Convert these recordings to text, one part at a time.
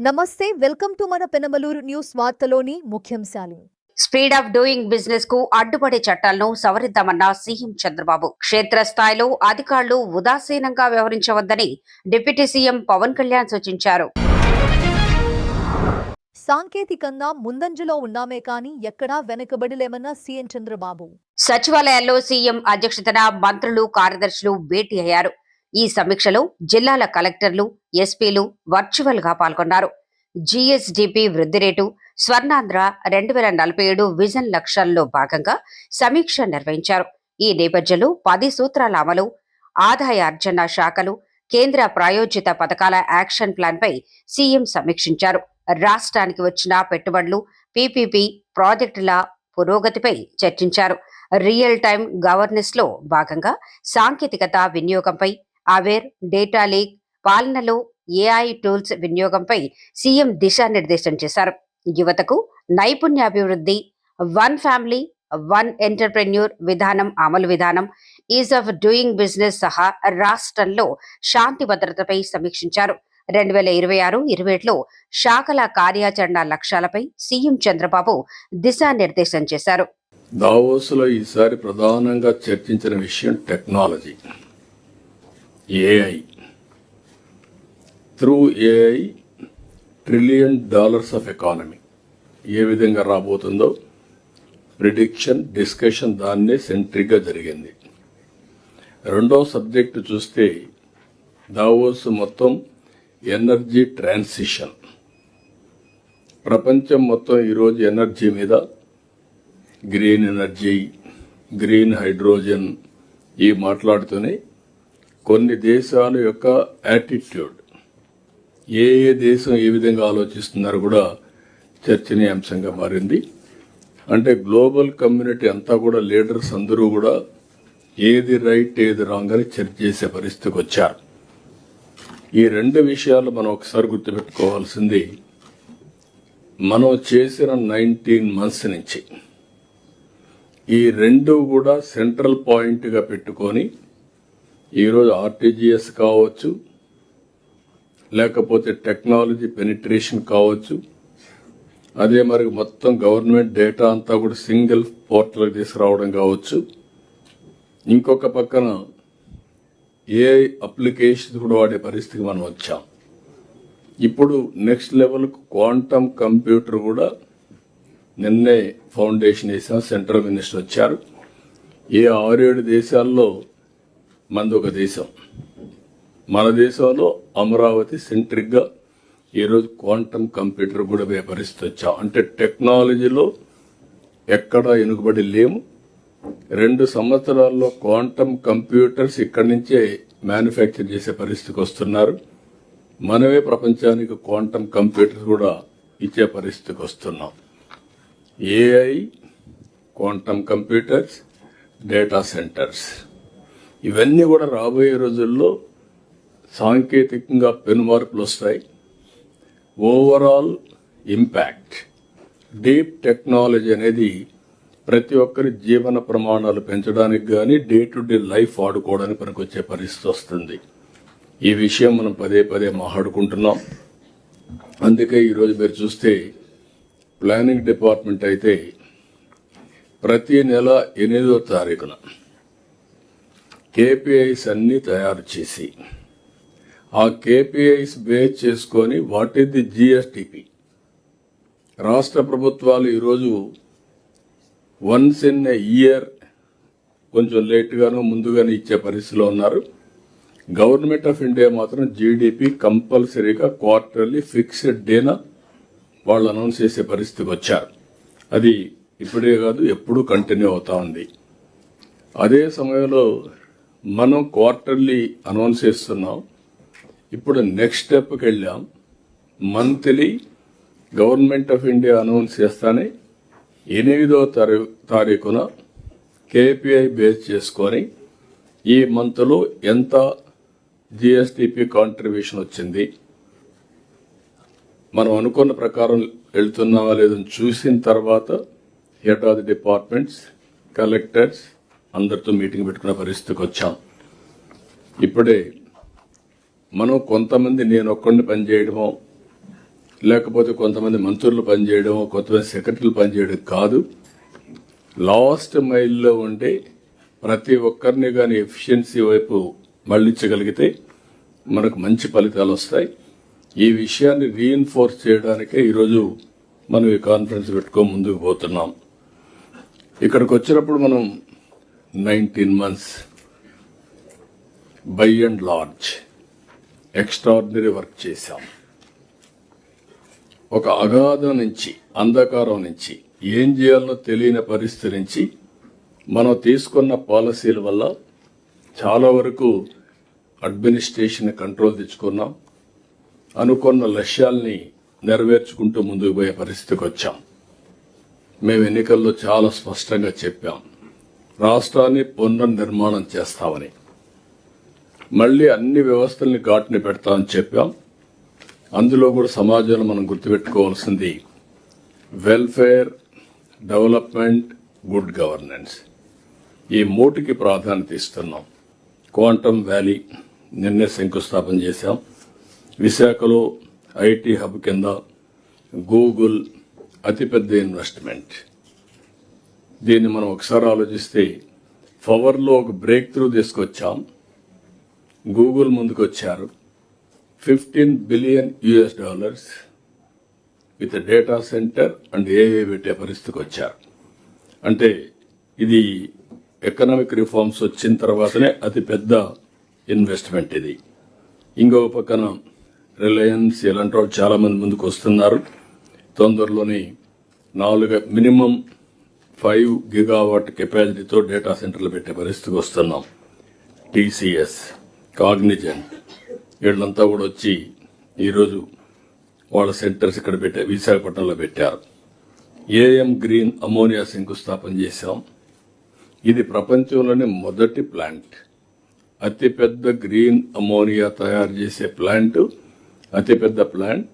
నమస్తే welcome to మన Penamaluru news వార్తలోని ముఖ్యాంశాలు. స్పీడ్ ఆఫ్ డూయింగ్ బిజినెస్ కు అడ్డుపడే చట్టాలను సవరిద్దామన్న సీఎం చంద్రబాబు. క్షేత్రస్థాయిలో అధికారులు ఉదాసీనంగా వ్యవహరించవద్దని డిప్యూటీ సీఎం పవన్ కళ్యాణ్ సూచించారు. సాంకేతికంగా ముందంజలో ఉన్నామే కానీ ఎక్కడా వెనకబడిలేమన్న సీఎం చంద్రబాబు. సచివాలయాల్లో సీఎం అధ్యక్షతన మంత్రులు, కార్యదర్శులు భేటీ అయ్యారు. ఈ సమీక్షలో జిల్లాల కలెక్టర్లు, ఎస్పీలు వర్చువల్ గా పాల్గొన్నారు. జీఎస్డీపీ వృద్ధి రేటు, స్వర్ణాంధ్ర 2047 విజన్ లక్ష్యాల్లో భాగంగా సమీక్ష నిర్వహించారు. ఈ నేపథ్యంలో 10 సూత్రాల అమలు, ఆదాయ అర్జన శాఖలు, కేంద్ర ప్రాయోజిత పథకాల యాక్షన్ ప్లాన్ పై సీఎం సమీక్షించారు. రాష్ట్రానికి వచ్చిన పెట్టుబడులు, పీపీపీ ప్రాజెక్టుల పురోగతిపై చర్చించారు. రియల్ టైమ్ గవర్నెన్స్ లో భాగంగా సాంకేతికత వినియోగంపై, అవేర్, డేటా లీక్, పాలనలో ఏఐ టూల్స్ వినియోగంపై సీఎం దిశానిర్దేశం చేశారు. యువతకు నైపుణ్యాభివృద్ధి, వన్ ఫ్యామిలీ వన్ ఎంటర్ప్రెన్యూర్ విధానం అమలు విధానం, ఈజ్ ఆఫ్ డూయింగ్ బిజినెస్ సహా రాష్ట్రంలో శాంతి భద్రతపై సమీక్షించారు. 2026-27లో శాఖల కార్యాచరణ లక్ష్యాలపై సీఎం చంద్రబాబు దిశానిర్దేశం చేశారు. దావోస్లో ఈసారి ప్రధానంగా చర్చించిన విషయం technology, AI. Through AI $1 trillion of economy ఏ విధంగా రాబోతుందో ప్రిడిక్షన్, డిస్కషన్ దాన్నే సెంట్రిక్గా జరిగింది. రెండో సబ్జెక్టు చూస్తే దావోస్ మొత్తం ఎనర్జీ ట్రాన్సిషన్. ప్రపంచం మొత్తం ఈరోజు ఎనర్జీ మీద, గ్రీన్ ఎనర్జీ, గ్రీన్ హైడ్రోజన్ ఈ మాట్లాడుతూనే కొన్ని దేశాల యొక్క యాటిట్యూడ్, ఏ దేశం ఏ విధంగా ఆలోచిస్తున్నారు కూడా చర్చనీయాంశంగా మారింది. అంటే గ్లోబల్ కమ్యూనిటీ అంతా కూడా, లీడర్స్ అందరూ కూడా ఏది రైట్ ఏది రాంగ్ అని చర్చ చేసే పరిస్థితికి వచ్చారు. ఈ రెండు విషయాలు మనం ఒకసారి గుర్తుపెట్టుకోవాల్సింది, మనం చేసిన 19 months నుంచి ఈ రెండు కూడా సెంట్రల్ పాయింట్గా పెట్టుకొని ఈరోజు ఆర్టీజీఎస్ కావచ్చు, లేకపోతే టెక్నాలజీ పెనిట్రేషన్ కావచ్చు, అదే మరి మొత్తం గవర్నమెంట్ డేటా అంతా కూడా సింగిల్ పోర్టల్కి తీసుకురావడం కావచ్చు, ఇంకొక పక్కన ఏఐ అప్లికేషన్స్ కూడా వాడే పరిస్థితికి మనం వచ్చాం. ఇప్పుడు నెక్స్ట్ లెవెల్కు క్వాంటమ్ కంప్యూటర్ కూడా నిన్నే ఫౌండేషన్ వేసాం, సెంట్రల్ మినిస్టర్ వచ్చారు. ఏ 6-7 దేశాల్లో మనది ఒక దేశం. మన దేశంలో అమరావతి సెంట్రిక్గా ఈరోజు క్వాంటమ్ కంప్యూటర్ కూడా పోయే పరిస్థితి వచ్చాం. అంటే టెక్నాలజీలో ఎక్కడా వెనుకబడి లేము. 2 సంవత్సరాల్లో క్వాంటమ్ కంప్యూటర్స్ ఇక్కడి నుంచే మ్యానుఫ్యాక్చర్ చేసే పరిస్థితికి వస్తున్నారు. మనమే ప్రపంచానికి క్వాంటమ్ కంప్యూటర్స్ కూడా ఇచ్చే పరిస్థితికి వస్తున్నాం. AI, quantum computers, data centres ఇవన్నీ కూడా రాబోయే రోజుల్లో సాంకేతికంగా పెనుమార్పులు వస్తాయి. ఓవరాల్ ఇంపాక్ట్, డీప్ టెక్నాలజీ అనేది ప్రతి ఒక్కరి జీవన ప్రమాణాలు పెంచడానికి కానీ, డే టు డే లైఫ్ ఆడుకోవడానికి పనికొచ్చే పరిస్థితి వస్తుంది. ఈ విషయం మనం పదే పదే మాట్లాడుకుంటున్నాం. అందుకే ఈరోజు మీరు చూస్తే ప్లానింగ్ డిపార్ట్మెంట్ అయితే ప్రతి నెల 8వ తారీఖున కేపీఐస్ అన్ని తయారు చేసి, ఆ కేపీఐస్ బేస్ చేసుకొని వాట్ ఈస్ ది జిఎస్టిపి, రాష్ట్ర ప్రభుత్వాలు ఈరోజు వన్స్ ఇన్ ఎ ఇయర్ కొంచెం లేట్గాను ముందుగానే ఇచ్చే పరిస్థితిలో ఉన్నారు. గవర్నమెంట్ ఆఫ్ ఇండియా మాత్రం జీడిపి కంపల్సరీగా క్వార్టర్లీ ఫిక్స్డ్ డేన వాళ్ళు అనౌన్స్ చేసే పరిస్థితికి వచ్చారు. అది ఇప్పుడే కాదు, ఎప్పుడూ కంటిన్యూ అవుతా ఉంది. అదే సమయంలో మనం క్వార్టర్లీ అనౌన్స్ చేస్తున్నాం. ఇప్పుడు నెక్స్ట్ స్టెప్కి వెళ్ళాం. Monthly government of India announce చేస్తానే 8వ తారీఖున కేపీఐ బేస్ చేసుకొని ఈ మంత్లో ఎంత జిఎస్టిపి కాంట్రిబ్యూషన్ వచ్చింది, మనం అనుకున్న ప్రకారం వెళ్తున్నావా లేదని చూసిన తర్వాత head of the departments, collectors అందరితో మీటింగ్ పెట్టుకునే పరిస్థితికి వచ్చాం. ఇప్పుడే మనం కొంతమంది నేను ఒక్కడిని పనిచేయడమో లేకపోతే కొంతమంది మంత్రులు పనిచేయడం, కొంతమంది సెక్రటరీలు పనిచేయడం కాదు. లాస్ట్ మైల్లో ఉండే ప్రతి ఒక్కరిని కానీ ఎఫిషియన్సీ వైపు మళ్లించగలిగితే మనకు మంచి ఫలితాలు వస్తాయి. ఈ విషయాన్ని రీఇన్ఫోర్స్ చేయడానికే ఈరోజు మనం ఈ కాన్ఫరెన్స్ పెట్టుకొని ముందుకు పోతున్నాం. ఇక్కడికి వచ్చినప్పుడు మనం 19 months by and large extraordinary work చేశాం. ఒక అగాధం నుంచి, అంధకారం నుంచి, ఏం చేయాలనో తెలియని పరిస్థితి నుంచి మనం తీసుకున్న పాలసీల వల్ల చాలా వరకు అడ్మినిస్ట్రేషన్ కంట్రోల్ తెచ్చుకున్నాం. అనుకున్న లక్ష్యాల్ని నెరవేర్చుకుంటూ ముందుకు పోయే పరిస్థితికి వచ్చాం. మేము ఎన్నికల్లో చాలా స్పష్టంగా చెప్పాం, రాష్ట్రాన్ని పునర్నిర్మాణం చేస్తామని. మళ్లీ అన్ని వ్యవస్థల్ని ఘాటుని పెడతామని చెప్పాం. అందులో కూడా సమాజంలో మనం గుర్తుపెట్టుకోవాల్సింది వెల్ఫేర్, డెవలప్మెంట్, గుడ్ గవర్నెన్స్, ఈ మూటికి ప్రాధాన్యత ఇస్తున్నాం. క్వాంటమ్ వ్యాలీ నిన్నే శంకుస్థాపన చేశాం. విశాఖలో ఐటీ హబ్ కింద గూగుల్ అతిపెద్ద ఇన్వెస్ట్మెంట్. దీన్ని మనం ఒకసారి ఆలోచిస్తే పవర్లో ఒక బ్రేక్ త్రూ తీసుకొచ్చాం. గూగుల్ ముందుకు వచ్చారు. $15 billion with data centre and AI పెట్టే పరిస్థితికి వచ్చారు. అంటే ఇది ఎకనామిక్ రిఫార్మ్స్ వచ్చిన తర్వాతనే అతి పెద్ద ఇన్వెస్ట్మెంట్ ఇది. ఇంకొక పక్కన రిలయన్స్ ఇలాంటి వాళ్ళు చాలా మంది ముందుకు వస్తున్నారు. తొందరలోనే మినిమం 5 GW కెపాసిటీతో డేటా సెంటర్లు పెట్టే పరిస్థితికి వస్తున్నాం. టీసీఎస్, కాగ్నిజెంట్ వీళ్ళంతా కూడా వచ్చి ఈరోజు వాళ్ళ సెంటర్స్ ఇక్కడ విశాఖపట్నంలో పెట్టారు. ఏఎం గ్రీన్ అమోనియా శంకుస్థాపన చేశాం. ఇది ప్రపంచంలోనే మొదటి ప్లాంట్, అతిపెద్ద గ్రీన్ అమోనియా తయారు చేసే ప్లాంట్, అతిపెద్ద ప్లాంట్.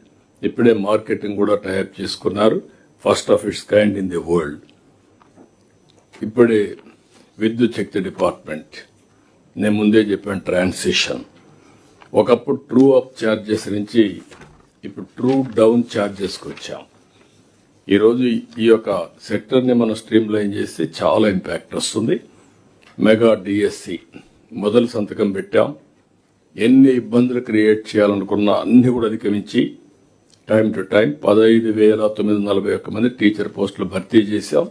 ఇప్పుడే మార్కెటింగ్ కూడా టైప్ చేసుకున్నారు. First of it's kind in the world. ఇప్పుడే విద్యుత్ శక్తి డిపార్ట్మెంట్, నేను ముందే చెప్పాను, ట్రాన్సిషన్. ఒకప్పుడు ట్రూ అప్ ఛార్జెస్ నుంచి ఇప్పుడు ట్రూ డౌన్ ఛార్జెస్కి వచ్చాం. ఈరోజు ఈ యొక్క సెక్టర్ని మనం స్ట్రీమ్ లైన్ చేస్తే చాలా ఇంపాక్ట్ వస్తుంది. మెగా డిఎస్సి మొదలు సంతకం పెట్టాం. ఎన్ని ఇబ్బందులు క్రియేట్ చేయాలనుకున్నా అన్ని కూడా అధిగమించి టైం టు టైం 15,941 మంది టీచర్ పోస్టులు భర్తీ చేశాం.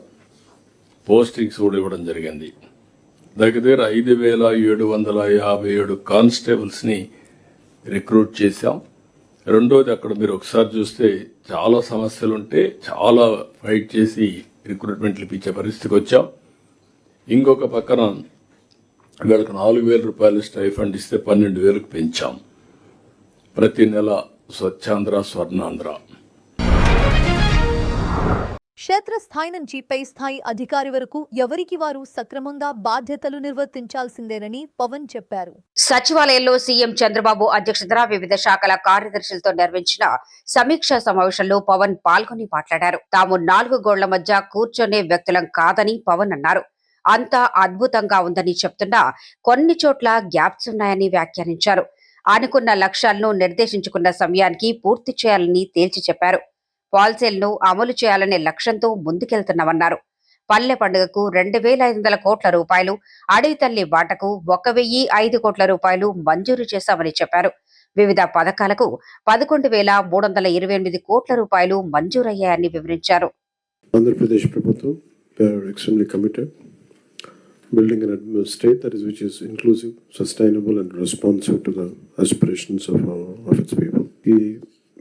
పోస్టింగ్స్ కూడా ఇవ్వడం జరిగింది. దగ్గర 5,757 కానిస్టేబుల్స్ ని రిక్రూట్ చేశాం. రెండోది, అక్కడ మీరు ఒకసారి చూస్తే చాలా సమస్యలుంటే చాలా ఫైట్ చేసి రిక్రూట్మెంట్లు ఇప్పించే పరిస్థితికి వచ్చాం. ఇంకొక పక్కన వీళ్ళకి 4,000 రూపాయలు స్టైఫండ్ ఇస్తే 12,000కు పెంచాం. ప్రతి నెల స్వచ్ఛాంధ్ర, స్వర్ణాంధ్ర. క్షేత్రస్థాయి నుంచి పై స్థాయి అధికారి వరకు ఎవరికి వారు సక్రమంగా బాధ్యతలు నిర్వర్తించాల్సిందేనని పవన్ చెప్పారు. సచివాలయంలో సీఎం చంద్రబాబు అధ్యక్షతన వివిధ శాఖల కార్యదర్శులతో నిర్వహించిన సమీక్షా సమావేశంలో పవన్ పాల్గొని మాట్లాడారు. తాము 4 గోళ్ల మధ్య కూర్చొనే వ్యక్తులం కాదని పవన్ అన్నారు. అంతా అద్భుతంగా ఉందని చెప్తున్నా కొన్ని చోట్ల గ్యాప్స్ ఉన్నాయని వ్యాఖ్యానించారు. అనుకున్న లక్ష్యాలను నిర్దేశించుకున్న సమయానికి పూర్తి చేయాలని తేల్చి చెప్పారు. పాలసీలను అమలు చేయాలనే లక్ష్యంతో ముందుకెళ్తున్నామన్నారు. పల్లె పండుగకు 2,500 కోట్ల రూపాయలు, అడవి తల్లి బాటకు 1,005 కోట్ల రూపాయలు మంజూరు చేశామని చెప్పారు. వివిధ పథకాలకు 11,328 కోట్ల రూపాయలు మంజూరయ్యాయని వివరించారు. ఆంధ్రప్రదేశ్ ప్రభుత్వం extremely committed building an state that is which is inclusive, sustainable and responsive to the aspirations of its people. ఈ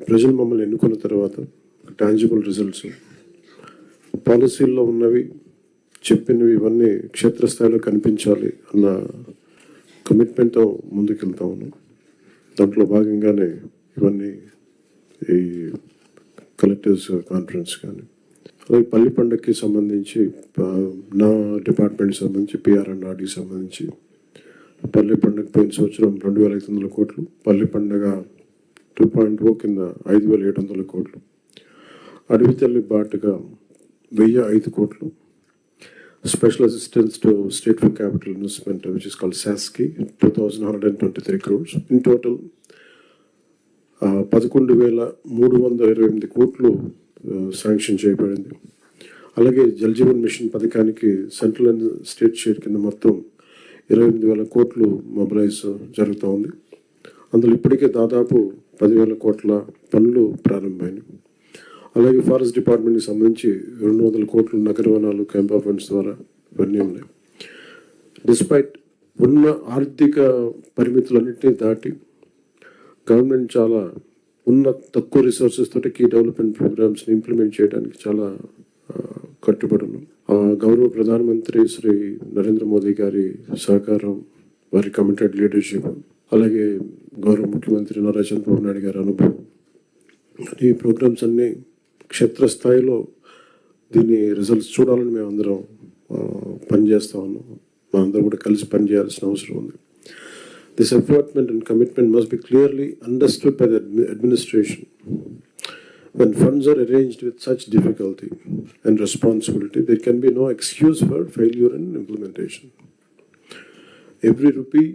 ప్రజలు మమ్మల్ని ఎన్నుకున్న తర్వాత టాంజిబుల్ రిజల్ట్స్, పాలసీల్లో ఉన్నవి, చెప్పినవి ఇవన్నీ క్షేత్రస్థాయిలో కనిపించాలి అన్న కమిట్మెంట్తో ముందుకెళ్తా ఉన్నాం. దాంట్లో భాగంగానే ఇవన్నీ ఈ కలెక్టర్స్ కాన్ఫరెన్స్ కానీ, అలాగే పల్లి పండుగకి సంబంధించి నా డిపార్ట్మెంట్కి సంబంధించి PR&RDకి సంబంధించి పల్లి పండుగ పోయిన సంవత్సరం 2,500 కోట్లు, పల్లి పండుగ 2.0 కింద 5,700 కోట్లు, అడవి తల్లి బాటుగా 1,005 కోట్లు, special assistance to state for capital investment which is called SASCI 2,123 crores. In total 11,328 కోట్లు శాంక్షన్ చేయబడింది. అలాగే జల్ జీవన్ మిషన్ పథకానికి సెంట్రల్ అండ్ స్టేట్ షేర్ కింద మొత్తం 28,000 కోట్లు మొబిలైజ్ జరుగుతూ ఉంది. అందులో ఇప్పటికే దాదాపు 10,000 కోట్ల పనులు ప్రారంభమైనవి. అలాగే ఫారెస్ట్ డిపార్ట్మెంట్కి సంబంధించి 200 కోట్లు నగర వనాలు క్యాంపా ఫండ్స్ ద్వారా ఇవన్నీ ఉన్నాయి. డిస్పైట్ ఉన్న ఆర్థిక పరిమితులన్నింటినీ దాటి గవర్నమెంట్ చాలా తక్కువ రిసోర్సెస్ తోటి కీ డెవలప్మెంట్ ప్రోగ్రామ్స్ని ఇంప్లిమెంట్ చేయడానికి చాలా కట్టుబడి ఉన్నాం. గౌరవ ప్రధానమంత్రి శ్రీ నరేంద్ర మోదీ గారి సహకారం, వారి కమిటెడ్ లీడర్షిప్, అలాగే గౌరవ ముఖ్యమంత్రి నారా చంద్రబాబు నాయుడు గారి అనుభవం, ఈ ప్రోగ్రామ్స్ అన్నీ క్షేత్రస్థాయిలో దీని రిజల్ట్స్ చూడాలని మేము అందరం పనిచేస్తూ ఉన్నాం. మా అందరం కూడా కలిసి పనిచేయాల్సిన అవసరం ఉంది. This effort and commitment must be clearly understood by the administration. When funds are arranged with such difficulty and responsibility, there can be no excuse for failure in implementation. Every rupee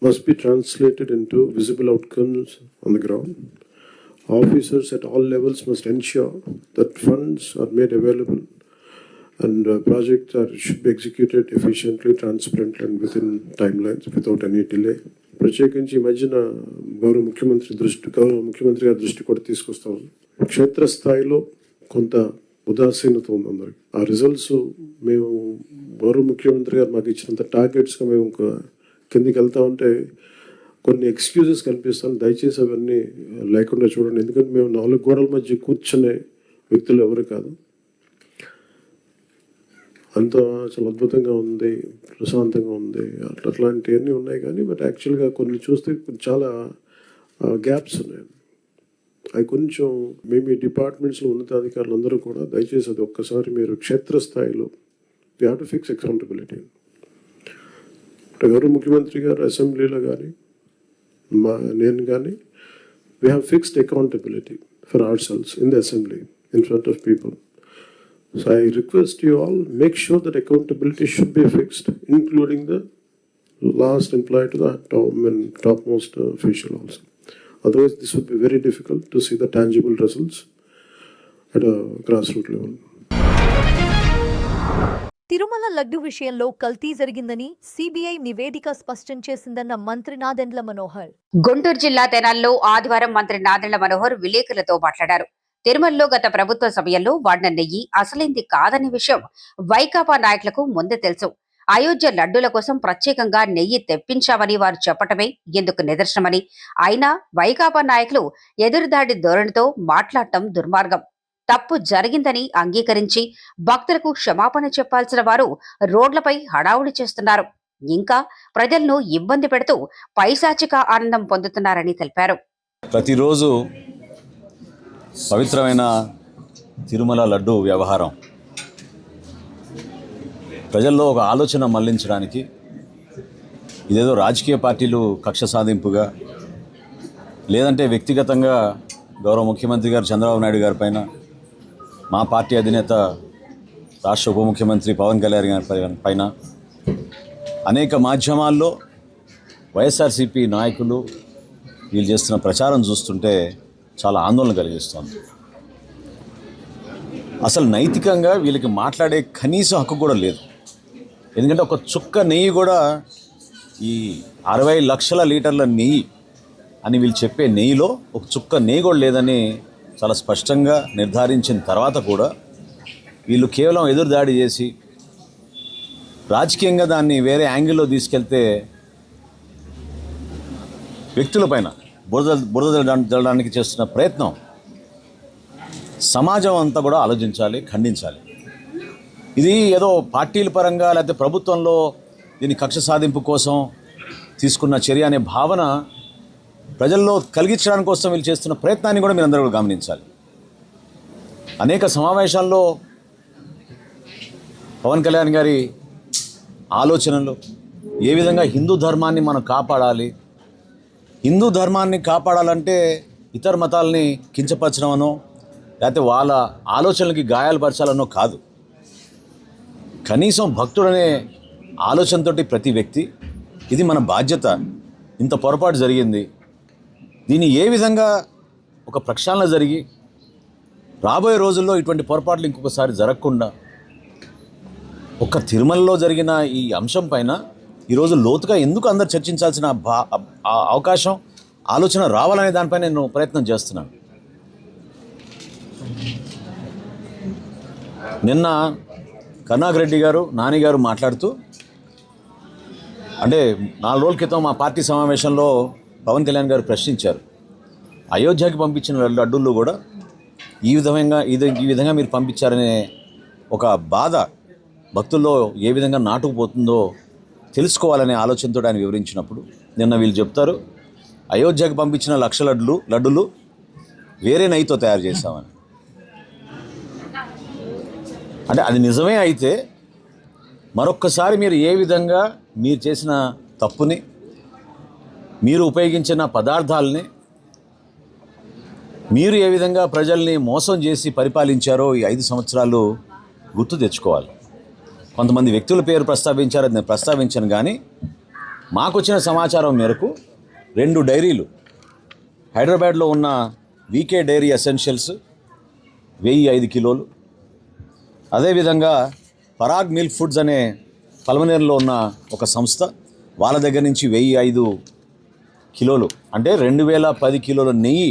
must be translated into visible outcomes on the ground. Officers at all levels must ensure that funds are made available and projects should be executed efficiently, transparently and within timelines without any delay. ప్రత్యేకించి ఈ మధ్యన గౌరవ ముఖ్యమంత్రి గారి దృష్టి కూడా తీసుకొస్తాం. క్షేత్రస్థాయిలో కొంత ఉదాసీనత ఉంది అందరికి. ఆ రిజల్ట్స్ మేము గౌరవ ముఖ్యమంత్రి గారు మాకు ఇచ్చినంత టార్గెట్స్గా మేము కిందికి వెళ్తా ఉంటే కొన్ని ఎక్స్క్యూజెస్ కనిపిస్తాను. దయచేసి అవన్నీ లేకుండా చూడండి. ఎందుకంటే మేము 4 గోడల మధ్య కూర్చునే వ్యక్తులు ఎవరు కాదు. అంత చాలా అద్భుతంగా ఉంది, ప్రశాంతంగా ఉంది, అట్లాంటివన్నీ ఉన్నాయి. కానీ బట్ యాక్చువల్గా కొన్ని చూస్తే చాలా గ్యాప్స్ ఉన్నాయి. అవి కొంచెం మేము ఈ డిపార్ట్మెంట్స్లో ఉన్నతాధికారులు అందరూ కూడా దయచేసి అది ఒక్కసారి మీరు క్షేత్రస్థాయిలో we have to fix accountability. గౌరవ ముఖ్యమంత్రి గారు అసెంబ్లీలో కానీ నేను కానీ we have fixed accountability for ourselves in the assembly in front of people. So I request you all, make sure that accountability should be fixed, including the last employee to the topmost official also. Otherwise, this would be very difficult to see the tangible results at a grassroots level. Tirumala laddu విషయంలో కల్తీ జరిగిందని CBI నివేదిక స్పష్టం చేసిందన్న మంత్రి నాదెండ్ల మనోహర్. గుంటూరు జిల్లా తెనాల్లో ఆదివారం మంత్రి నాదెండ్ల మనోహర్ విలేకరులతో మాట్లాడారు. తిరుమలలో గత ప్రభుత్వ సమయంలో వాడిన నెయ్యి అసలైంది కాదనే విషయం వైకాపా నాయకులకు ముందే తెలుసు. అయోధ్య లడ్డూల కోసం ప్రత్యేకంగా నెయ్యి తెప్పించామని వారు చెప్పటమే ఎందుకు నిదర్శనమని, అయినా వైకాపా నాయకులు ఎదురుదాడి ధోరణితో మాట్లాడటం దుర్మార్గం. తప్పు జరిగిందని అంగీకరించి భక్తులకు క్షమాపణ చెప్పాల్సిన వారు రోడ్లపై హడావుడి చేస్తున్నారు. ఇంకా ప్రజలను ఇబ్బంది పెడుతూ పైశాచిక ఆనందం పొందుతున్నారని తెలిపారు. ప్రతిరోజు పవిత్రమైన తిరుమల లడ్డు వ్యవహారం ప్రజల్లో ఒక ఆలోచన మళ్లించడానికి ఇదేదో రాజకీయ పార్టీలు కక్ష సాధింపుగా, లేదంటే వ్యక్తిగతంగా గౌరవ ముఖ్యమంత్రి గారు చంద్రబాబు నాయుడు గారి పైన, మా పార్టీ అధినేత రాష్ట్ర ఉప ముఖ్యమంత్రి పవన్ కళ్యాణ్ గారి పైన అనేక మాధ్యమాల్లో వైఎస్ఆర్సీపీ నాయకులు వీళ్ళు చేస్తున్న ప్రచారం చూస్తుంటే చాలా ఆందోళన కలిగిస్తుంది. అసలు నైతికంగా వీళ్ళకి మాట్లాడే కనీసం హక్కు కూడా లేదు. ఎందుకంటే ఒక చుక్క నెయ్యి కూడా, ఈ 60 లక్షల లీటర్ల నెయ్యి అని వీళ్ళు చెప్పే నెయ్యిలో ఒక చుక్క నెయ్యి కూడా లేదని చాలా స్పష్టంగా నిర్ధారించిన తర్వాత కూడా వీళ్ళు కేవలం ఎదురుదాడి చేసి రాజకీయంగా దాన్ని వేరే యాంగిల్లో తీసుకెళ్తే వ్యక్తులపైన బురద జల్లడానికి చేస్తున్న ప్రయత్నం సమాజం అంతా కూడా ఆలోచించాలి, ఖండించాలి. ఇది ఏదో పార్టీల పరంగా లేకపోతే ప్రభుత్వంలో దీని కక్ష సాధింపు కోసం తీసుకున్న చర్య అనే భావన ప్రజల్లో కలిగించడానికి కోసం వీళ్ళు చేస్తున్న ప్రయత్నాన్ని కూడా మీరందరూ కూడా గమనించాలి. అనేక సమావేశాల్లో పవన్ కళ్యాణ్ గారి ఆలోచనలు ఏ విధంగా హిందూ ధర్మాన్ని మనం కాపాడాలి, హిందూ ధర్మాన్ని కాపాడాలంటే ఇతర మతాలని కించపరచడమనో లేకపోతే వాళ్ళ ఆలోచనలకి గాయాలుపరచాలనో కాదు. కనీసం భక్తుడనే ఆలోచనతోటి ప్రతి వ్యక్తి ఇది మన బాధ్యత, ఇంత పొరపాటు జరిగింది, దీన్ని ఏ విధంగా ఒక ప్రక్షాళన జరిగి రాబోయే రోజుల్లో ఇటువంటి పొరపాట్లు ఇంకొకసారి జరగకుండా ఒక్క తిరుమలలో జరిగిన ఈ అంశం పైన ఈరోజు లోతుగా ఎందుకు అందరు చర్చించాల్సిన అవకాశం ఆలోచన రావాలనే దానిపైన నేను ప్రయత్నం చేస్తున్నాను. నిన్న కరుణాకర్ రెడ్డి గారు నాని గారు మాట్లాడుతూ, అంటే 4 రోజుల క్రితం మా పార్టీ సమావేశంలో పవన్ కళ్యాణ్ గారు ప్రశ్నించారు, అయోధ్యకి పంపించిన లడ్డూళ్ళు కూడా ఈ విధంగా మీరు పంపించారనే ఒక బాధ భక్తుల్లో ఏ విధంగా నాటుకుపోతుందో తెలుసుకోవాలనే ఆలోచనతో ఆయన వివరించినప్పుడు నిన్న వీళ్ళు చెప్తారు అయోధ్యకు పంపించిన 1,00,000 లడ్డులు వేరే నెయ్యితో తయారు చేశామని. అంటే అది నిజమే అయితే మరొక్కసారి మీరు ఏ విధంగా మీరు చేసిన తప్పుని, మీరు ఉపయోగించిన పదార్థాలని, మీరు ఏ విధంగా ప్రజల్ని మోసం చేసి పరిపాలించారో ఈ 5 సంవత్సరాలు గుర్తు తెచ్చుకోవాలి. కొంతమంది వ్యక్తుల పేరు ప్రస్తావించారు, అది నేను ప్రస్తావించాను. కానీ మాకు వచ్చిన సమాచారం మేరకు 2 డైరీలు హైదరాబాద్లో ఉన్న వీకే డైరీ ఎసెన్షియల్స్ 1005 కిలోలు, అదేవిధంగా పరాగ్ మిల్క్ ఫుడ్స్ అనే పల్మనేరులో ఉన్న ఒక సంస్థ, వాళ్ళ దగ్గర నుంచి 1005 కిలోలు, అంటే 2010 కిలోల నెయ్యి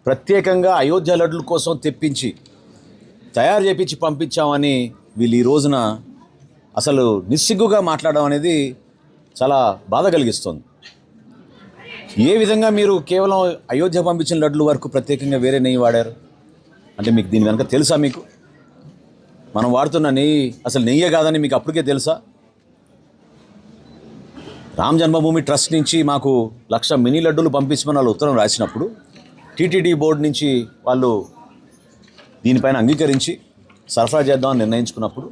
ప్రత్యేకంగా అయోధ్య లడ్డుల కోసం తెప్పించి తయారు చేపించి పంపించామని వీళ్ళు ఈ రోజున అసలు నిస్సిగ్గుగా మాట్లాడడం అనేది చాలా బాధ కలిగిస్తుంది. ఏ విధంగా మీరు కేవలం అయోధ్య పంపించిన లడ్డుల వరకు ప్రత్యేకంగా వేరే నెయ్యి వాడారు అంటే మీకు దీని వెనక తెలుసా? మీకు మనం వాడుతున్న నెయ్యి అసలు నెయ్యే కాదని మీకు అప్పటికే తెలుసా? రామ్ జన్మభూమి ట్రస్ట్ నుంచి మాకు 1,00,000 మినీ లడ్డూలు పంపించమని వాళ్ళు ఉత్తరం రాసినప్పుడు టీటీడీ బోర్డు నుంచి వాళ్ళు దీనిపైన అంగీకరించి సరఫరా చేద్దామని నిర్ణయించుకున్నప్పుడు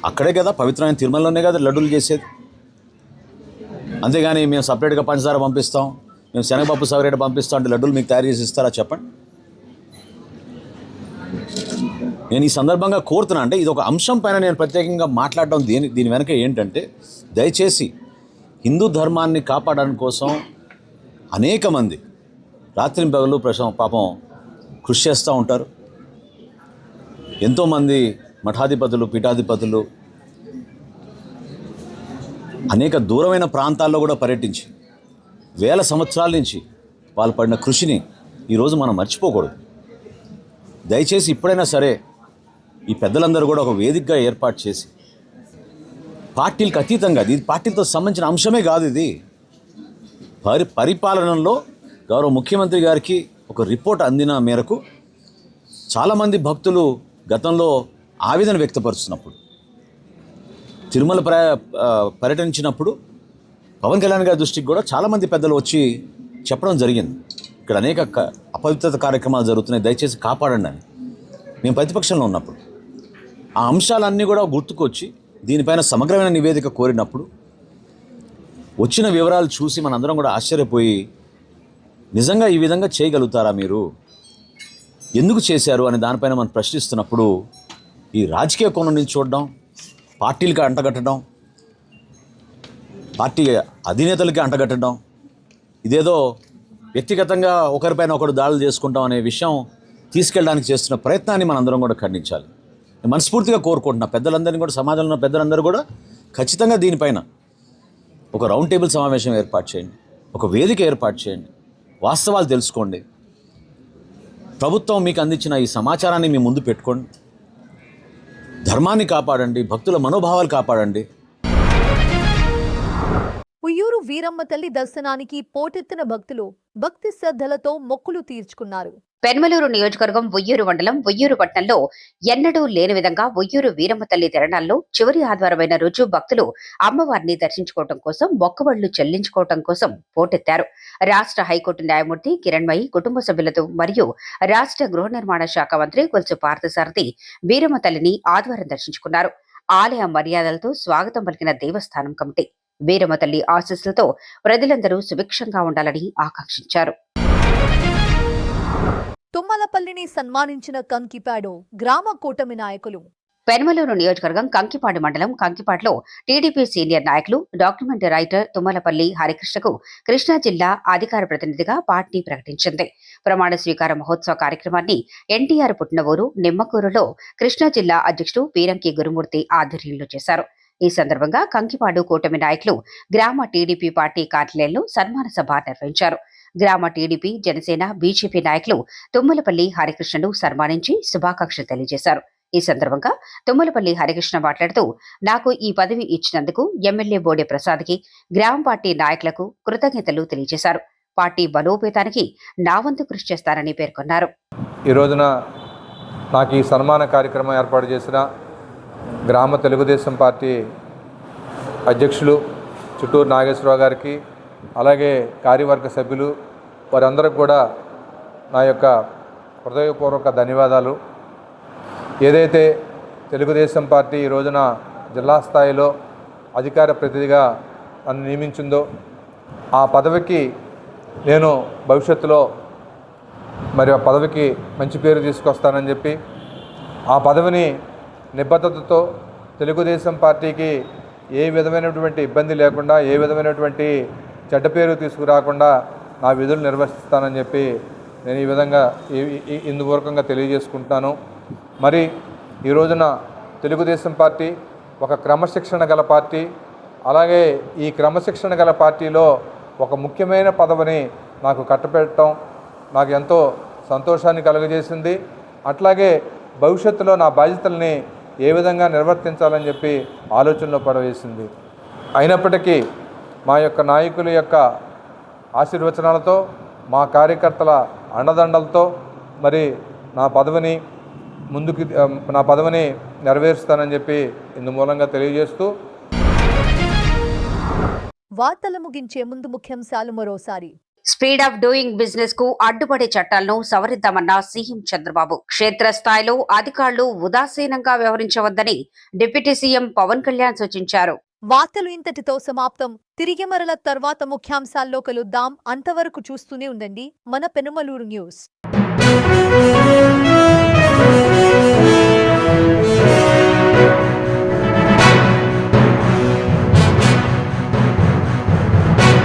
అక్కడే కదా, పవిత్రమైన తిరుమలలోనే కదా లడ్డూలు చేసేది. అంతేగాని మేము సపరేట్గా పంచదార పంపిస్తాం, మేము శనగపప్పు సపరేట్ పంపిస్తాం అంటే లడ్డూలు మీకు తయారు చేసి ఇస్తారా చెప్పండి? నేను ఈ సందర్భంగా కోరుతున్నా, అంటే ఇది ఒక అంశం పైన నేను ప్రత్యేకంగా మాట్లాడడం దీని వెనక ఏంటంటే, దయచేసి హిందూ ధర్మాన్ని కాపాడడం కోసం అనేక మంది రాత్రింపగలు పాపం కృషి చేస్తూ ఉంటారు. ఎంతోమంది మఠాధిపతులు, పీఠాధిపతులు అనేక దూరమైన ప్రాంతాల్లో కూడా పర్యటించి వేల సంవత్సరాల నుంచి వాళ్ళు పడిన కృషిని ఈరోజు మనం మర్చిపోకూడదు. దయచేసి ఇప్పుడైనా సరే ఈ పెద్దలందరూ కూడా ఒక వేదికగా ఏర్పాటు చేసి, పార్టీలకు అతీతంగా, ఇది పార్టీలతో సంబంధించిన అంశమే కాదు, ఇది పరిపాలనలో గౌరవ ముఖ్యమంత్రి గారికి ఒక రిపోర్ట్ అందిన మేరకు చాలామంది భక్తులు గతంలో ఆవేదన వ్యక్తపరుస్తున్నప్పుడు, తిరుమల పర్యటించినప్పుడు పవన్ కళ్యాణ్ గారి దృష్టికి కూడా చాలామంది పెద్దలు వచ్చి చెప్పడం జరిగింది, ఇక్కడ అనేక అపవిత్రత కార్యక్రమాలు జరుగుతున్నాయి, దయచేసి కాపాడండి అని. మేము ప్రతిపక్షంలో ఉన్నప్పుడు ఆ అంశాలన్నీ కూడా గుర్తుకొచ్చి దీనిపైన సమగ్రమైన నివేదిక కోరినప్పుడు వచ్చిన వివరాలు చూసి మనందరం కూడా ఆశ్చర్యపోయి, నిజంగా ఈ విధంగా చేయగలుగుతారా మీరు, ఎందుకు చేశారు అని దానిపైన మనం ప్రశ్నిస్తున్నప్పుడు ఈ రాజకీయ కోణం నుంచి చూడడం, పార్టీలకి అంటగట్టడం, పార్టీ అధినేతలకి అంటగట్టడం, ఇదేదో వ్యక్తిగతంగా ఒకరిపైన ఒకరు దాడులు చేసుకుంటాం అనే విషయం తీసుకెళ్ళడానికి చేస్తున్న ప్రయత్నాన్ని మనందరం కూడా ఖండించాలి. నేను మనస్ఫూర్తిగా కోరుకుంటున్నా పెద్దలందరినీ కూడా, సమాజంలో ఉన్న పెద్దలందరూ కూడా ఖచ్చితంగా దీనిపైన ఒక రౌండ్ టేబుల్ సమావేశం ఏర్పాటు చేయండి, ఒక వేదిక ఏర్పాటు చేయండి, వాస్తవాలు తెలుసుకోండి, ప్రభుత్వం మీకు అందించిన ఈ సమాచారాన్ని మీ ముందు పెట్టుకోండి, ధర్మాన్ని కాపాడండి, భక్తుల మనోభావాలు కాపాడండి. ఉయ్యూరు వీరమ్మ తల్లి దర్శనానికి పోటెత్తిన భక్తులు భక్తి శ్రద్ధలతో మొక్కులు తీర్చుకున్నారు. పెన్మలూరు నియోజకవర్గం ఉయ్యూరు మండలం ఉయ్యూరు పట్టణంలో ఎన్నడూ లేని విధంగా ఉయ్యూరు వీరమ్మ తల్లి తిరణాల్లో చివరి ఆదివారమైన రోజు భక్తులు అమ్మవారిని దర్శించుకోవడం కోసం, మొక్కబడులు చెల్లించుకోవడం కోసం పోటెత్తారు. రాష్ట్ర హైకోర్టు న్యాయమూర్తి కిరణ్మయి కుటుంబ సభ్యులతో మరియు రాష్ట్ర గృహ నిర్మాణ శాఖ మంత్రి కొలుసు పార్థసారథి వీరమ్మ తల్లిని ఆదివారం దర్శించుకున్నారు. ఆలయ మర్యాదలతో స్వాగతం పలికిన దేవస్థానం కమిటీ వీరమ్మ తల్లి ఆశీస్సులతో ప్రజలందరూ సుభిక్షంగా ఉండాలని ఆకాంక్షించారు. తుమ్మలపల్లిని సన్మానించిన కంకిపాడు గ్రామ కూటమి నాయకులు. పెనమలూరు నియోజకవర్గం కంకిపాడు మండలం కంకిపాడులో టీడీపీ సీనియర్ నాయకులు డాక్యుమెంటరీ రైటర్ తుమ్మలపల్లి హరికృష్ణకు కృష్ణా జిల్లా అధికార ప్రతినిధిగా పార్టీ ప్రకటించింది. ప్రమాణ స్వీకార మహోత్సవ కార్యక్రమాన్ని ఎన్టీఆర్ పుట్టిన ఊరు నిమ్మకూరులో కృష్ణా జిల్లా అధ్యక్షుడు పీరంకి గురుమూర్తి ఆధ్వర్యంలో చేశారు. ఈ సందర్భంగా కంకిపాడు కూటమి నాయకులు గ్రామ టీడీపీ పార్టీ కార్యాలయంలో సన్మాన సభ నిర్వహించారు. గ్రామ టీడీపీ, జనసేన, బీజేపీ నాయకులు తుమ్మలపల్లి హరికృష్ణను సన్మానించి శుభాకాంక్షలు తెలియజేశారు. ఈ సందర్భంగా తుమ్మలపల్లి హరికృష్ణ మాట్లాడుతూ, నాకు ఈ పదవి ఇచ్చినందుకు ఎమ్మెల్యే బోడే ప్రసాద్కి, గ్రామ పార్టీ నాయకులకు కృతజ్ఞతలు తెలియజేశారు. పార్టీ బలోపేతానికి నా వంతు కృషి చేస్తారని పేర్కొన్నారు. ఈ రోజున నాకు ఈ సన్మాన కార్యక్రమం ఏర్పాటు చేసిన గ్రామ తెలుగుదేశం పార్టీ అధ్యక్షులు చుట్టూరు నాగేశ్వరరావు గారికి, అలాగే కార్యవర్గ సభ్యులు వారందరికీ కూడా నా యొక్క హృదయపూర్వక ధన్యవాదాలు. ఏదైతే తెలుగుదేశం పార్టీ ఈ రోజున జిల్లా స్థాయిలో అధికార ప్రతినిధిగా నన్ను నియమించిందో ఆ పదవికి నేను భవిష్యత్తులో మరి ఆ పదవికి మంచి పేరు తీసుకొస్తానని చెప్పి ఆ పదవిని నిబద్ధతతో తెలుగుదేశం పార్టీకి ఏ విధమైనటువంటి ఇబ్బంది లేకుండా, ఏ విధమైనటువంటి చెడ్డ పేరు తీసుకురాకుండా నా విధులు నిర్వహిస్తానని చెప్పి నేను ఈ విధంగా ఇందుపూర్వకంగా తెలియజేసుకుంటున్నాను. మరి ఈ రోజున తెలుగుదేశం పార్టీ ఒక క్రమశిక్షణ గల పార్టీ. అలాగే ఈ క్రమశిక్షణ గల పార్టీలో ఒక ముఖ్యమైన పదవిని నాకు కట్టబెట్టడం నాకు ఎంతో సంతోషాన్ని కలుగజేసింది. అట్లాగే భవిష్యత్తులో నా బాధ్యతల్ని ఏ విధంగా నిర్వర్తించాలని చెప్పి ఆలోచనలో పడవేసింది. అయినప్పటికీ మా యొక్క నాయకుల యొక్క ఆశీర్వచనాలతో, మా కార్యకర్తల అండదండలతో మరి నా పదవిని నెరవేరుస్తానని చెప్పి ఇందు మూలంగా తెలియజేస్తూ వార్తలు ముగించే ముందు ముఖ్యాంశాలు మరోసారి. స్పీడ్ ఆఫ్ డూయింగ్ బిజినెస్ కు అడ్డుపడే చట్టాలను సవరిద్దామన్న సీఎం చంద్రబాబు. క్షేత్రస్థాయిలో అధికారులు ఉదాసీనంగా వ్యవహరించవద్దని డిప్యూటీ సీఎం పవన్ కళ్యాణ్ సూచించారు. వార్తలు ఇంతటితో సమాప్తం. తిరిగి మరల తర్వాత ముఖ్యాంశాల్లో కలుద్దాం. అంతవరకు చూస్తూనే ఉండండి మన పెనుమలూరు న్యూస్.